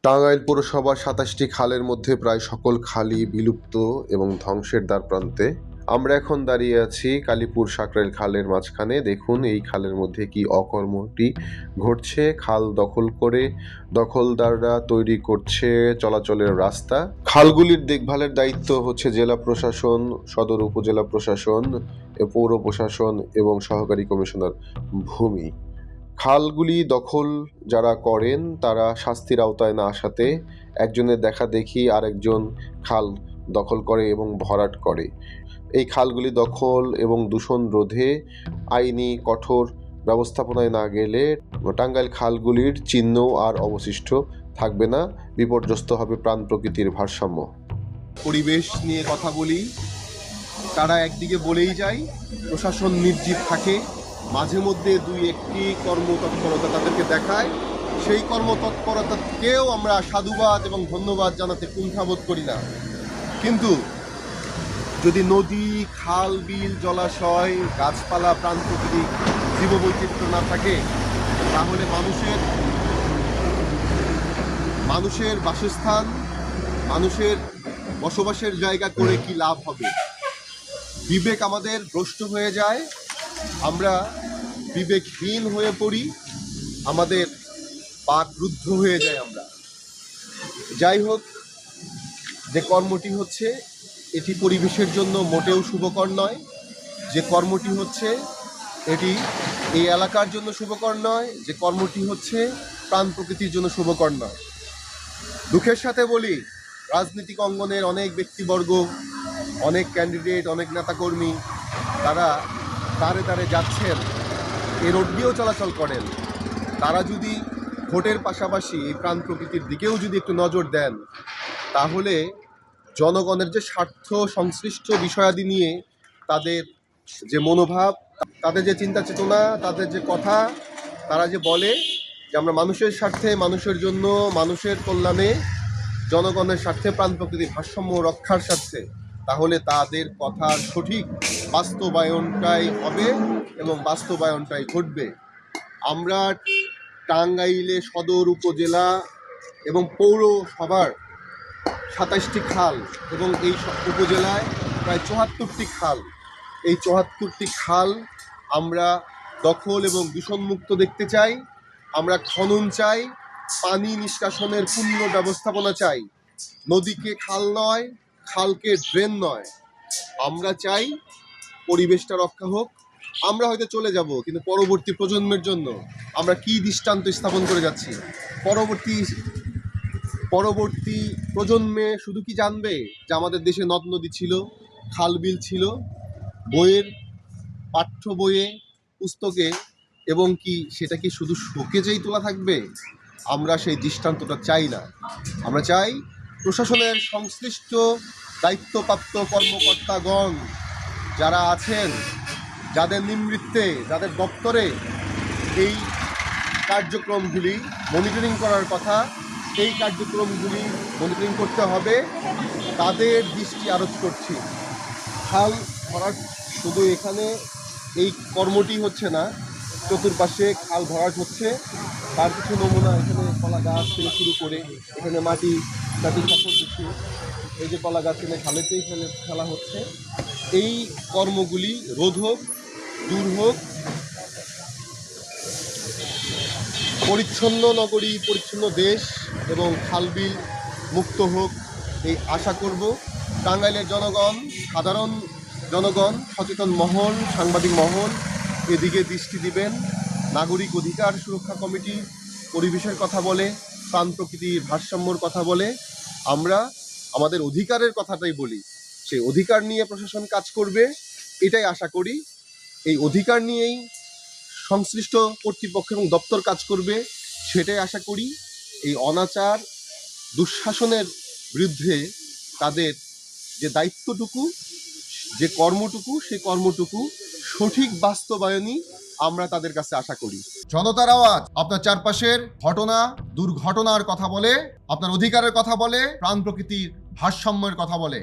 টাঙ্গাইল পৌরসভার ২৭টি খালের মধ্যে প্রায় সকল খালই বিলুপ্ত এবং ধ্বংসের দ্বারপ্রান্তে। আমরা এখন দাঁড়িয়ে আছি কালীপুর সাকরাইল খালের মাঝখানে। দেখুন এই খালের মধ্যে কি অকর্মটি ঘটছে। খাল দখল করে দখলদাররা তৈরি করছে চলাচলের রাস্তা। খালগুলির দেখভালের দায়িত্ব হচ্ছে জেলা প্রশাসন, সদর উপজেলা প্রশাসন, পৌর প্রশাসন এবং সহকারী কমিশনার ভূমি। খালগুলি দখল যারা করেন তারা শাস্তির আওতায় না আসাতে একজনের দেখা দেখি আরেকজন খাল দখল করে এবং ভরাট করে। এই খালগুলি দখল এবং দূষণ রোধে আইনি কঠোর ব্যবস্থাপনায় না গেলে টাঙ্গাইল খালগুলির চিহ্ন আর অবশিষ্ট থাকবে না, বিপর্যস্ত হবে প্রাণ প্রকৃতির ভারসাম্য। পরিবেশ নিয়ে কথা বলি, তারা একদিকে বলেই যায় প্রশাসন নির্জীব থাকে, মাঝে মধ্যে দুই একটি কর্মতৎপরতা তাদেরকে দেখায়, সেই কর্মতৎপরতাকেও আমরা সাধুবাদ এবং ধন্যবাদ জানাতে কুণ্ঠাবোধ করি না। কিন্তু যদি নদী, খাল, বিল, জলাশয়, গাছপালা, প্রাণ প্রকৃতি, জীববৈচিত্র্য না থাকে, তাহলে মানুষের বাসস্থান, মানুষের বসবাসের জায়গা করে কি লাভ হবে? বিবেক আমাদের ভ্রষ্ট হয়ে যায়, আমরা বিবেকহীন হয়ে পড়ি, আমাদের পাক রুদ্ধ হয়ে যায় আমরা। যাই হোক, যে কর্মটি হচ্ছে এটি পরিবেশের জন্য মোটেও শুভকর নয়। যে কর্মটি হচ্ছে এটি এই এলাকার জন্য শুভকর নয়। যে কর্মটি হচ্ছে প্রাণ প্রকৃতির জন্য শুভকর নয়। দুঃখের সাথে বলি, রাজনৈতিক অঙ্গনের অনেক ব্যক্তিবর্গ, অনেক ক্যান্ডিডেট, অনেক নেতাকর্মী তারা দাঁড়ে দাঁড়ে যাচ্ছেন, এই রোড দিয়েও চলাচল করেন। তারা যদি ভোটের পাশাপাশি এই প্রাণ প্রকৃতির দিকেও যদি একটু নজর দেন, তাহলে জনগণের যে স্বার্থ সংশ্লিষ্ট বিষয়াদি নিয়ে তাদের যে মনোভাব, তাদের যে চিন্তা চেতনা, তাদের যে কথা, তারা যে বলে যে আমরা মানুষের স্বার্থে, মানুষের জন্য, মানুষের কল্যাণে, জনগণের স্বার্থে, প্রাণ প্রকৃতির ভারসাম্য রক্ষার স্বার্থে, তাহলে তাদের কথার সঠিক বাস্তবায়নটাই হবে এবং বাস্তবায়নটাই ঘটবে। আমরা টাঙ্গাইলে সদর উপজেলা এবং পৌরসভার ২৭টি খাল এবং এই উপজেলায় প্রায় ৭৪টি খাল, এই ৭৪টি খাল আমরা দখল এবং দূষণমুক্ত দেখতে চাই। আমরা খনন চাই, পানি নিষ্কাশনের পূর্ণ ব্যবস্থাপনা চাই। নদীকে খাল নয়, খালকে ড্রেন নয়। আমরা চাই পরিবেশটা রক্ষা হোক। আমরা হয়তো চলে যাব, কিন্তু পরবর্তী প্রজন্মের জন্য আমরা কি দৃষ্টান্ত স্থাপন করে যাচ্ছি? পরবর্তী প্রজন্মে শুধু কি জানবে যে আমাদের দেশে নদ নদী ছিল, খাল বিল ছিল, বইয়ের পাঠ্য বইয়ে, পুস্তকে, এবং কি সেটা কি শুধু শোকেজেই তোলা থাকবে? আমরা সেই দৃষ্টান্তটা চাই না। আমরা চাই প্রশাসনের সংশ্লিষ্ট দায়িত্বপ্রাপ্ত কর্মকর্তাগণ যারা আছেন, যাদের নিবৃত্তে, যাদের দপ্তরে এই কার্যক্রমগুলি মনিটরিং করার কথা, এই কার্যক্রমগুলি মনিটরিং করতে হবে, তাদের দৃষ্টি আরোপ করছি। খাল ভরাট শুধু এখানে এই কর্মটি হচ্ছে না, চতুর্পাশে খাল ভরাট হচ্ছে। তার কিছু নমুনা এখানে কলা গাছ থেকে শুরু করে এখানে মাটি সফর দিচ্ছে, এই যে কলা গাছ এখানে খালেতেই ফেলা হচ্ছে। এই কর্মগুলি রোধ হোক, দূর হোক, পরিচ্ছন্ন নগরী, পরিচ্ছন্ন দেশ এবং খালবিল মুক্ত হোক, এই আশা করব। টাঙ্গাইলের জনগণ, সাধারণ জনগণ, সচেতন মহল, সাংবাদিক মহল এদিকে দৃষ্টি দিবেন। নাগরিক অধিকার সুরক্ষা কমিটি পরিবেশের কথা বলে, প্রাণ প্রকৃতির ভারসাম্যর কথা বলে। আমরা আমাদের অধিকারের কথাটাই বলি, সেই অধিকার নিয়ে প্রশাসন কাজ করবে, এটাই আশা করি। এই অধিকার নিয়েই সংশ্লিষ্ট কর্তৃপক্ষ এবং দপ্তর কাজ করবে, সেটাই আশা করি। এই অনাচার, দুঃশাসনের বিরুদ্ধে তাদের যে দায়িত্বটুকু, যে কর্মটুকু, সেই কর্মটুকু সঠিক বাস্তবায়নই আমরা তাদের কাছে আশা করি। জনতার আওয়াজ আপনার চারপাশের ঘটনা, দুর্ঘটনার কথা বলে, আপনার অধিকারের কথা বলে, প্রাণ প্রকৃতির ভারসাম্যের কথা বলে।